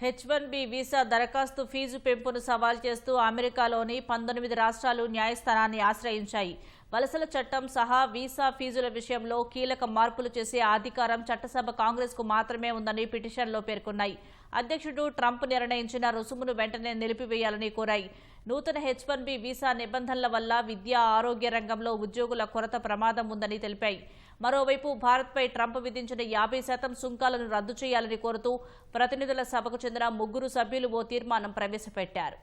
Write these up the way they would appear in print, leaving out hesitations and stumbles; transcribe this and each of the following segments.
H1B visa దరఖాస్తు fee పెంపును సవాల్ చేస్తూ అమెరికాలోని 19 రాష్ట్రాలు న్యాయస్థానాన్ని ఆశ్రయించాయి. వలసల చట్టం సహా వీసా ఫీజుల విషయంలో కీలక మార్పులు చేసే అధికారం చట్టసభ కాంగ్రెస్కు మాత్రమే ఉందని పిటిషన్లో పేర్కొన్నాయి. అధ్యక్షుడు ట్రంప్ నిర్ణయించిన రుసుమును వెంటనే నిలిపివేయాలని కోరాయి. నూతన H1B వీసా నిబంధనల వల్ల విద్యా, ఆరోగ్య రంగంలో ఉద్యోగుల కొరత ప్రమాదం ఉందని తెలిపాయి. మరోవైపు భారత్పై ట్రంప్ విధించిన 50% సుంకాలను రద్దు చేయాలని కోరుతూ ప్రతినిధుల సభకు చెందిన 3 సభ్యులు ఓ తీర్మానం ప్రవేశపెట్టారు.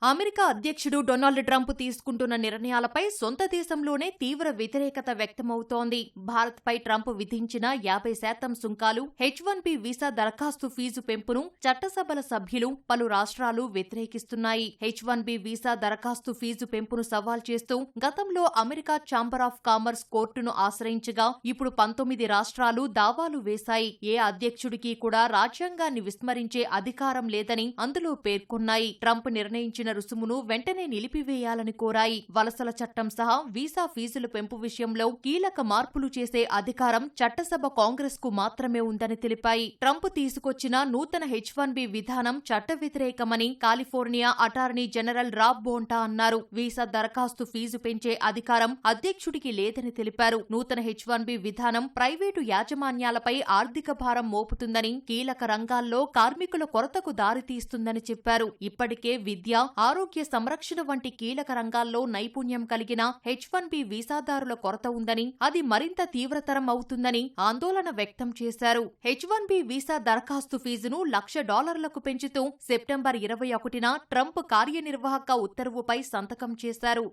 అమెరికా అధ్యక్షుడు డొనాల్డ్ ట్రంప్ తీసుకుంటున్న నిర్ణయాలపై సొంత దేశంలోనే తీవ్ర వ్యతిరేకత వ్యక్తమవుతోంది. భారత్పై ట్రంప్ విధించిన 50% సుంకాలు, H1B వీసా దరఖాస్తు ఫీజు పెంపును చట్టసభల సభ్యులు, పలు రాష్ట్రాలు వ్యతిరేకిస్తున్నాయి. H1B వీసా దరఖాస్తు ఫీజు పెంపును సవాల్ చేస్తూ గతంలో అమెరికా ఛాంబర్ ఆఫ్ కామర్స్ కోర్టును ఆశ్రయించగా ఇప్పుడు 19 రాష్ట్రాలు దావాలు వేశాయి. ఏ అధ్యక్షుడికి కూడా రాజ్యాంగాన్ని విస్మరించే అధికారం లేదని అందులో పేర్కొన్నాయి. ట్రంప్ నిర్ణయించిన రుసుమును వెంటనే నిలిపివేయాలని కోరాయి. వలసల చట్టం సహా వీసా ఫీజుల పెంపు విషయంలో కీలక మార్పులు చేసే అధికారం చట్టసభ కాంగ్రెస్ కు మాత్రమే ఉందని తెలిపాయి. ట్రంప్ తీసుకొచ్చిన నూతన H1B విధానం చట్ట వ్యతిరేకమని కాలిఫోర్నియా అటార్నీ జనరల్ రాబ్ బోంటా అన్నారు. వీసా దరఖాస్తు ఫీజు పెంచే అధికారం అధ్యక్షుడికి లేదని తెలిపారు. నూతన H1B విధానం ప్రైవేటు యాజమాన్యాలపై ఆర్థిక భారం మోపుతుందని, కీలక రంగాల్లో కార్మికుల కొరతకు దారితీస్తుందని చెప్పారు. ఇప్పటికే విద్య, ఆరోగ్య సంరక్షణ వంటి కీలక రంగాల్లో నైపుణ్యం కలిగిన H1B వీసాదారుల కొరత ఉందని, అది మరింత తీవ్రతరం అవుతుందని ఆందోళన వ్యక్తం చేశారు. H1B వీసా దరఖాస్తు ఫీజును $1,00,000కు పెంచుతూ సెప్టెంబర్ 21న ట్రంప్ కార్యనిర్వాహక ఉత్తర్వుపై సంతకం చేశారు.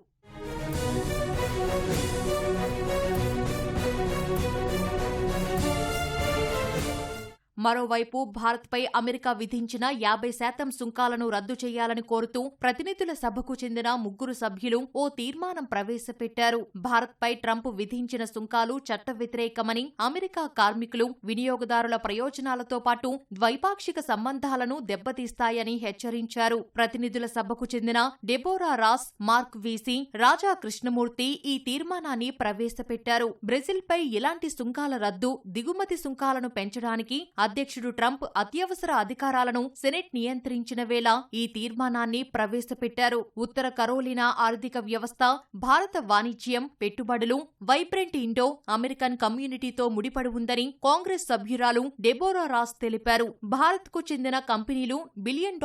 మరోవైపు భారత్పై అమెరికా విధించిన 50% సుంకాలను రద్దు చేయాలని కోరుతూ ప్రతినిధుల సభకు చెందిన 3 సభ్యులు ఓ తీర్మానం ప్రవేశపెట్టారు. భారత్పై ట్రంప్ విధించిన సుంకాలు చట్ట వ్యతిరేకమని, అమెరికా కార్మికులు, వినియోగదారుల ప్రయోజనాలతో పాటు ద్వైపాక్షిక సంబంధాలను దెబ్బతీస్తాయని హెచ్చరించారు. ప్రతినిధుల సభకు చెందిన డెబోరా రాస్, మార్క్ వీసీ, రాజా కృష్ణమూర్తి ఈ తీర్మానాన్ని ప్రవేశపెట్టారు. బ్రెజిల్పై ఇలాంటి సుంకాల రద్దు, దిగుమతి సుంకాలను పెంచడానికి అధ్యక్షుడు ట్రంప్ అత్యవసర అధికారాలను సెనెట్ నియంత్రించిన వేళ ఈ తీర్మానాన్ని ప్రవేశపెట్టారు. ఉత్తర కరోలినా ఆర్థిక వ్యవస్థ, భారత వాణిజ్యం, పెట్టుబడులు, వైబ్రెంట్ ఇండో అమెరికన్ కమ్యూనిటీతో ముడిపడి ఉందని కాంగ్రెస్ సభ్యురాలు డెబోరా రాస్ తెలిపారు. భారత్కు చెందిన కంపెనీలు $1 బిలియన్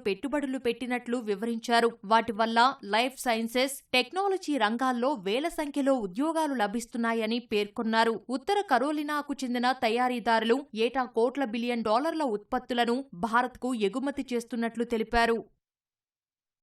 పెట్టుబడులు పెట్టినట్లు వివరించారు. వాటి వల్ల లైఫ్ సైన్సెస్, టెక్నాలజీ రంగాల్లో వేల సంఖ్యలో ఉద్యోగాలు లభిస్తున్నాయని పేర్కొన్నారు. ఉత్తర కరోలినాకు చెందిన తయారీదారులు ఏటా $1 బిలియన్ ఉత్పత్తులను భారత్కు ఎగుమతి చేస్తున్నట్లు తెలిపారు.